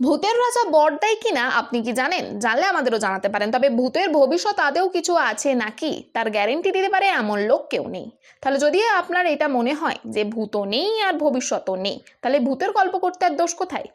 ভূতের রাজা বড়দাই কিনা আপনি কি জানেন? জানলে আমাদেরও জানাতে পারেন। তবে ভূতের ভবিষ্যৎ আদেও কিছু আছে নাকি তার গ্যারেন্টি দিতে পারে এমন লোক কেউ নেই। তাহলে যদি আপনার এটা মনে হয় যে ভূতও নেই আর ভবিষ্যৎও নেই, তাহলে ভূতের গল্প করতে আর দোষ কোথায়?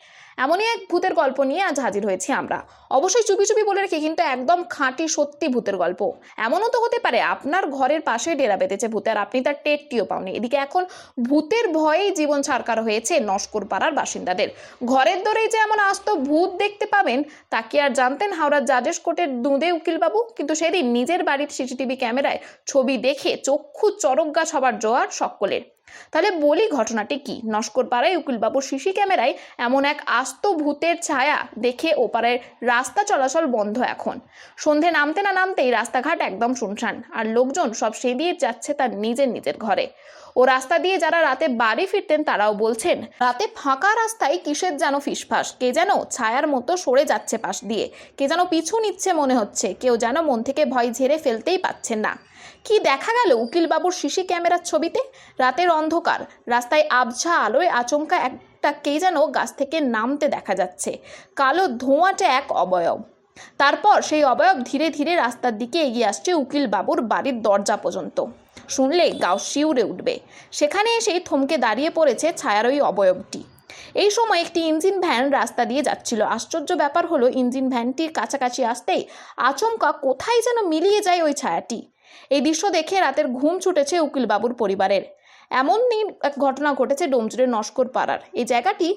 এমনই এক ভূতের গল্প নিয়ে আজ হাজির হয়েছি আমরা। অবশ্যই চুপি চুপি বলে রেখে, কিন্তু একদম খাঁটি সত্যি ভূতের গল্প। এমনও তো হতে পারে আপনার ঘরের পাশে ডেরা বেঁধেছে ভূতে আর আপনি তার টেরটিও পাওনি। এদিকে এখন ভূতের ভয়েই জীবন ছারকার হয়েছে নস্কর পাড়ার বাসিন্দাদের। ঘরের দরেই যে এমন আস্ত ভূত দেখতে পাবেন তা কি আর জানতেন হাওড়ার জাজেস কোর্টের দুঁদে উকিলবাবু? কিন্তু সেদিন নিজের বাড়ির সিসিটিভি ক্যামেরায় ছবি দেখে চক্ষু চরক গাছ হবার জোয়ার সকলের। তাহলে বলি ঘটনাটি কি। নস্কর পাড়ায় উকিলবাবুর সিসি ক্যামেরায় এমন এক আস্ত ভূতের ছায়া দেখে ওপারের রাস্তা চলাচল বন্ধ এখন। সন্ধে নামতে না নামতেই রাস্তাঘাট একদম শুনশান, আর লোকজন সব সেদিয়ে যাচ্ছে তার নিজের নিজের ঘরে। ও রাস্তা দিয়ে যারা রাতে বাড়ি ফিরতেন তারাও বলছেন রাতে ফাঁকা রাস্তায় কিসের যেন ফিসফাস, কে যেন ছায়ার মতো সরে যাচ্ছে পাশ দিয়ে, কে যেন পিছু নিচ্ছে মনে হচ্ছে, কেউ যেন মন থেকে ভয় ঝেড়ে ফেলতেই পাচ্ছেন না। কি দেখা গেল উকিলবাবুর সিসি ক্যামেরার ছবিতে? রাতের অন্ধকার রাস্তায় আবছা আলোয় আচমকা একটা কে যেন গাছ থেকে নামতে দেখা যাচ্ছে, কালো ধোঁয়াটে এক অবয়ব। তারপর সেই অবয়ব ধীরে ধীরে রাস্তার দিকে এগিয়ে আসছে উকিলবাবুর বাড়ির দরজা পর্যন্ত। শুনলে গাও শিউরে উঠবে। সেখানে এসেই থমকে দাঁড়িয়ে পড়েছে ছায়ার ওই অবয়বটি। এই সময় একটি ইঞ্জিন ভ্যান রাস্তা দিয়ে যাচ্ছিল। আশ্চর্য ব্যাপার হলো, ইঞ্জিন ভ্যানটির কাছাকাছি আসতেই আচমকা কোথায় যেন মিলিয়ে যায় ওই ছায়াটি। এই দৃশ্য দেখে রাতের ঘুম ছুটেছে উকিলবাবুর পরিবারের। এমনই এক ঘটনা ঘটেছে ডোমজুড়ের নস্কর পাড়ার। এই জায়গাটি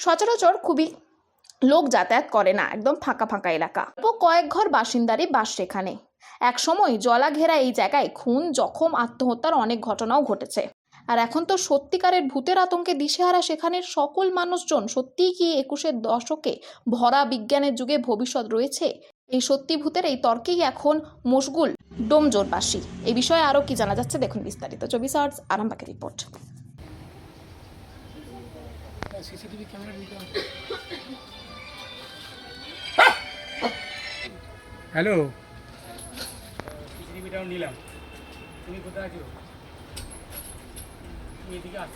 সচরাচর খুবই লোক যাতায়াত করে না, একদম ফাঁকা ফাঁকা এলাকা। কয়েক ঘর বাসিন্দারই বাস সেখানে। এক সময় জলা ঘেরা এই জায়গায় খুন, জখম, আত্মহত্যার অনেক ঘটনাও ঘটেছে। আর এখন তো সত্যিকারের ভূতের আতঙ্কে দিশেহারা সেখানের সকল মানুষজন। সত্যিই কি 21 দশকে ভরা বিজ্ঞানের যুগে ভবিষ্যৎ রয়েছে? এই সত্যি ভূতের এই তর্কেই এখন মশগুল ডোমজোরবাসী। এই বিষয়ে আরও কি জানা যাচ্ছে দেখুন বিস্তারিত। 24 আওয়ার্স আরামবাগের রিপোর্ট। সিসিটিভি ক্যামেরা নিতে হবে। হ্যালো, সিসিটিভিটাও নিলাম। তুমি কোথায় আছো? তুমি এদিকে আসো।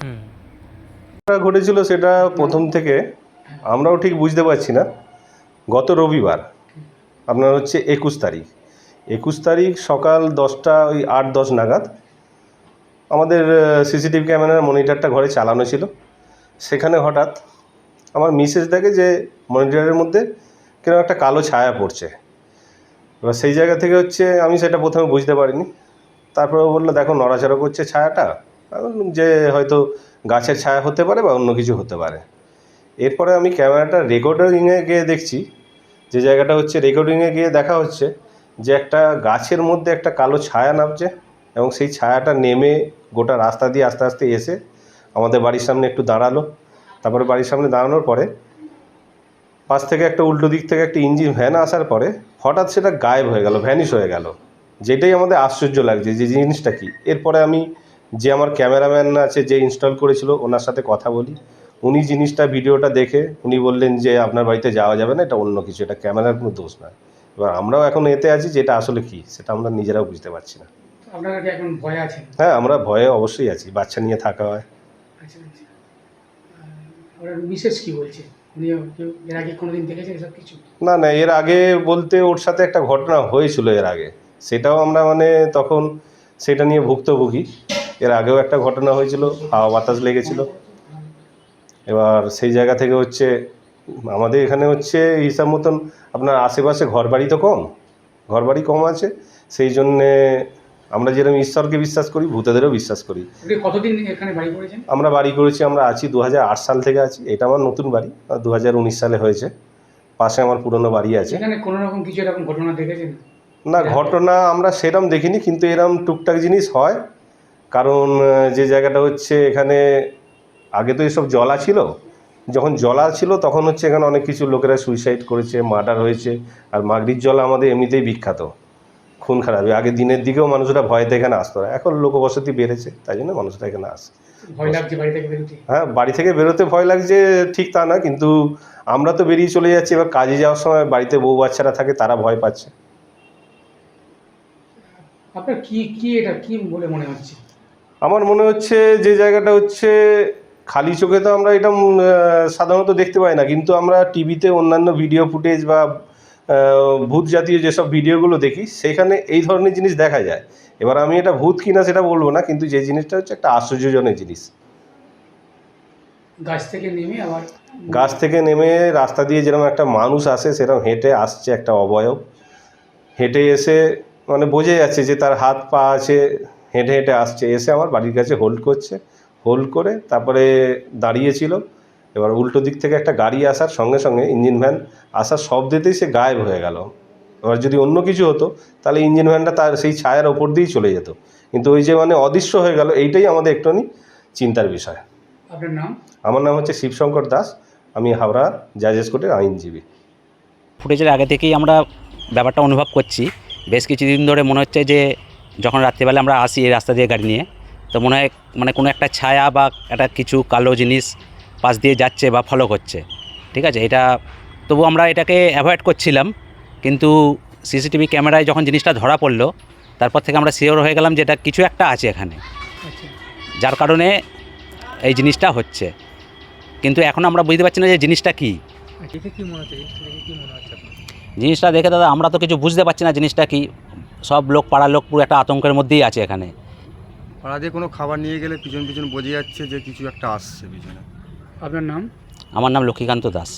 ঘটেছিল সেটা প্রথম থেকে আমরাও ঠিক বুঝতে পারছি না। গত রবিবার আপনার হচ্ছে 21 তারিখ সকাল 10টা ওই 8-10 নাগাদ আমাদের সিসিটিভি ক্যামেরার মনিটরটা ঘরে চালানো ছিল। সেখানে হঠাৎ আমার মিসেস দেখে যে মনিটরের মধ্যে কিরকম একটা কালো ছায়া পড়ছে। এবার সেই জায়গা থেকে হচ্ছে আমি সেটা প্রথমে বুঝতে পারিনি। তারপরে ও বললো দেখো নড়াচড়া করছে ছায়াটা, আমি বললাম যে হয়তো গাছের ছায়া হতে পারে বা অন্য কিছু হতে পারে। এরপরে আমি ক্যামেরাটা রেকর্ডিংয়ে গিয়ে দেখছি, যে জায়গাটা হচ্ছে রেকর্ডিংয়ে গিয়ে দেখা হচ্ছে যে একটা গাছের মধ্যে একটা কালো ছায়া নামছে, এবং সেই ছায়াটা নেমে গোটা রাস্তা দিয়ে আস্তে আস্তে এসে আমাদের বাড়ির সামনে একটু দাঁড়ালো। তারপরে বাড়ির সামনে দাঁড়ানোর পরে পাশ থেকে একটা উল্টো দিক থেকে একটা ইঞ্জিন ভ্যান আসার পরে হঠাৎ সেটা গায়েব হয়ে গেল, ভ্যানিশ হয়ে গেল। যেটাই আমাদের আশ্চর্য লাগছে যে জিনিসটা কি। এরপরে আমি যে আমার ক্যামেরাম্যান আছে যে ইনস্টল করেছিল ওনার সাথে কথা বলি। উনি জিনিসটা ভিডিওটা দেখে উনি বললেন যে আপনার বাড়িতে যাওয়া যাবে না, এটা অন্য কিছু, এটা ক্যামেরার কোনো দোষ না। এবার আমরাও এখন এতে আছি যে এটা আসলে কী সেটা আমরা নিজেরাও বুঝতে পারছি না। আপনারা কি এখন ভয় আছেন? হ্যাঁ, আমরা ভয়ে অবশ্যই আছি, বাচ্চা নিয়ে থাকা হয়। আচ্ছা আচ্ছা। ওনার বিশেষ কি বলছে? উনি এর আগে কোনোদিন দেখেছেন এসব কিছু? না না, এর আগে বলতে ওর সাথে একটা ঘটনা হয়েছিল এর আগে, সেটাও আমরা মানে তখন সেটা নিয়ে ভুক্তভোগী। এর আগেও একটা ঘটনা হয়েছিল, হাওয়া বাতাস লেগেছিল। এবার সেই জায়গা থেকে হচ্ছে আমাদের এখানে হচ্ছে হিসাব মতন আপনার আশেপাশে ঘরবাড়ি তো কম, ঘরবাড়ি কম আছে, সেই জন্যে আমরা যেরকম ঈশ্বরকে বিশ্বাস করি ভূতেদেরও বিশ্বাস করি। আপনি কতদিন এখানে বাড়ি করেছেন? আমরা বাড়ি করেছি, আমরা আছি 2008 সাল থেকে আছি। এটা আমার নতুন বাড়ি, 2019 সালে হয়েছে। পাশে আমার পুরনো বাড়ি আছে। এখানে কোনো রকম কিছু এরকম ঘটনা দেখেছেন? না, ঘটনা আমরা সেরম দেখিনি, কিন্তু এরম টুকটাক জিনিস হয়। কারণ যে জায়গাটা হচ্ছে এখানে আগে তো এসব জলা ছিল, যখন জলা ছিল তখন হচ্ছে এখানে অনেক কিছু লোকেরা সুইসাইড করেছে, মার্ডার হয়েছে। আর মাগরির জল আমাদের এমনিতেই বিখ্যাত খুন খারাপি। আগে দিনের দিকেও মানুষরা ভয়তে এখানে আসতো না, এখন লোকবসতি বেড়েছে তাই জন্য মানুষরা এখানে আসে। ভয় লাগছে বাড়ি থেকে বেরোতে? হ্যাঁ, বাড়ি থেকে বেরোতে ভয় লাগছে ঠিক তা না, কিন্তু আমরা তো বেরিয়ে চলে যাচ্ছি। এবার কাজে যাওয়ার সময় বাড়িতে বউ বাচ্চারা থাকে, তারা ভয় পাচ্ছে। আপনার কি কি এটা কি বলে মনে হচ্ছে? আমার মনে হচ্ছে যে জায়গাটা হচ্ছে খালি চোখে তো আমরা এটা সাধারণত দেখতে পাই না, কিন্তু আমরা টিভিতে অন্যান্য ভিডিও ফুটেজ বা ভূত জাতীয় যেসব ভিডিওগুলো দেখি সেখানে এই ধরনের জিনিস দেখা যায়। এবার আমি এটা ভূত কিনা সেটা বলবো না, কিন্তু যে জিনিসটা হচ্ছে একটা আশ্চর্যজনক জিনিস। গাছ থেকে নেমে আবার গাছ থেকে নেমে রাস্তা দিয়ে যেরকম একটা মানুষ আসে সেরকম হেঁটে আসছে একটা অবয়ব, হেঁটে এসে মানে বোঝা যাচ্ছে যে তার হাত পা আছে, হেঁটে হেঁটে আসছে, এসে আমার বাড়ির কাছে হোল্ড করছে, হোল্ড করে তারপরে দাঁড়িয়েছিল। এবার উল্টো দিক থেকে একটা গাড়ি আসার সঙ্গে সঙ্গে ইঞ্জিন ভ্যান আসার শব্দেতেই সে গায়েব হয়ে গেল। এবার যদি অন্য কিছু হতো তাহলে ইঞ্জিন ভ্যানটা তার সেই ছায়ার ওপর দিয়েই চলে যেত, কিন্তু ওই যে মানে অদৃশ্য হয়ে গেল, এইটাই আমাদের একটুখানি চিন্তার বিষয়। আপনার নাম? আমার নাম হচ্ছে শিবশঙ্কর দাস, আমি হাওড়া জাজেস কোর্টের আইনজীবী। ফুটেজের আগে থেকেই আমরা ব্যাপারটা অনুভব করছি। বেশ কিছুদিন ধরে মনে হচ্ছে যে যখন রাত্রিবেলা আমরা আসি এই রাস্তা দিয়ে গাড়ি নিয়ে, তো মনে হয় মানে কোনো একটা ছায়া বা একটা কিছু কালো জিনিস পাশ দিয়ে যাচ্ছে বা ফলো করছে। ঠিক আছে, এটা তবু আমরা এটাকে অ্যাভয়েড করছিলাম, কিন্তু সিসিটিভি ক্যামেরায় যখন জিনিসটা ধরা পড়লো তারপর থেকে আমরা শিওর হয়ে গেলাম যে এটা কিছু একটা আছে এখানে, আচ্ছা, যার কারণে এই জিনিসটা হচ্ছে। কিন্তু এখন আমরা বুঝতে পারছি না যে জিনিসটা কী। দেখে কি মনে হচ্ছে? দেখে কি মনে হচ্ছে আপনার? জিনিসটা দেখে দাদা আমরা তো কিছু বুঝতে পারছি না জিনিসটা কি। সব লোক, পাড়ার লোক পুরো একটা আতঙ্কের মধ্যেই আছে এখানে। পাড়া দিয়ে কোনো খাবার নিয়ে গেলে পিছন পিছন বোঝা যাচ্ছে যে কিছু একটা আসছে পিছনে। আপনার নাম? আমার নাম লক্ষ্মীকান্ত দাস।